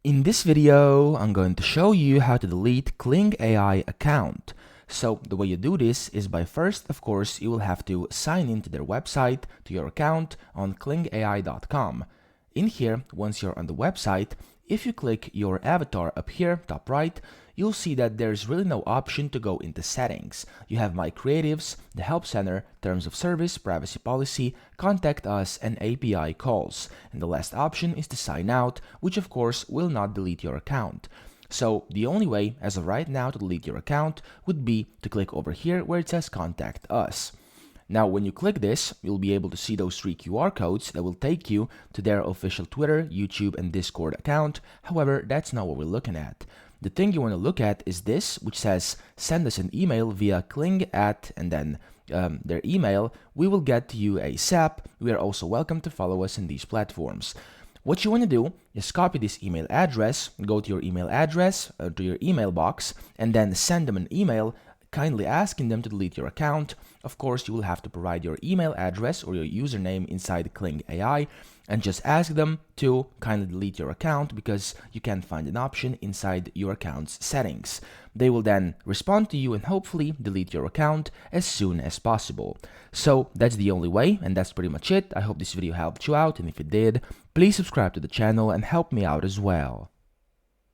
In this video, I'm going to show you how to delete Kling AI account. So the way you do this is by first, of course, you will have to sign into their website, to your account on klingai.com. In here, once you're on the website, if you click your avatar up here, top right, you'll see that there's really no option to go into settings. You have My Creatives, the Help Center, Terms of Service, Privacy Policy, Contact Us, and API calls. And the last option is to sign out, which of course will not delete your account. So the only way, as of right now, to delete your account would be to click over here where it says Contact Us. Now, when you click this, you'll be able to see those 3 QR codes that will take you to their official Twitter, YouTube, and Discord account. However, that's not what we're looking at. The thing you want to look at is this, which says send us an email via Kling at, and then their email. We will get to you ASAP. We are also welcome to follow us in these platforms. What you want to do is copy this email address, go to your email address, to your email box, and then send them an email kindly asking them to delete your account. Of course, you will have to provide your email address or your username inside Kling AI and just ask them to kindly delete your account because you can't find an option inside your account's settings. They will then respond to you and hopefully delete your account as soon as possible. So that's the only way, and that's pretty much it. I hope this video helped you out, and if it did, please subscribe to the channel and help me out as well.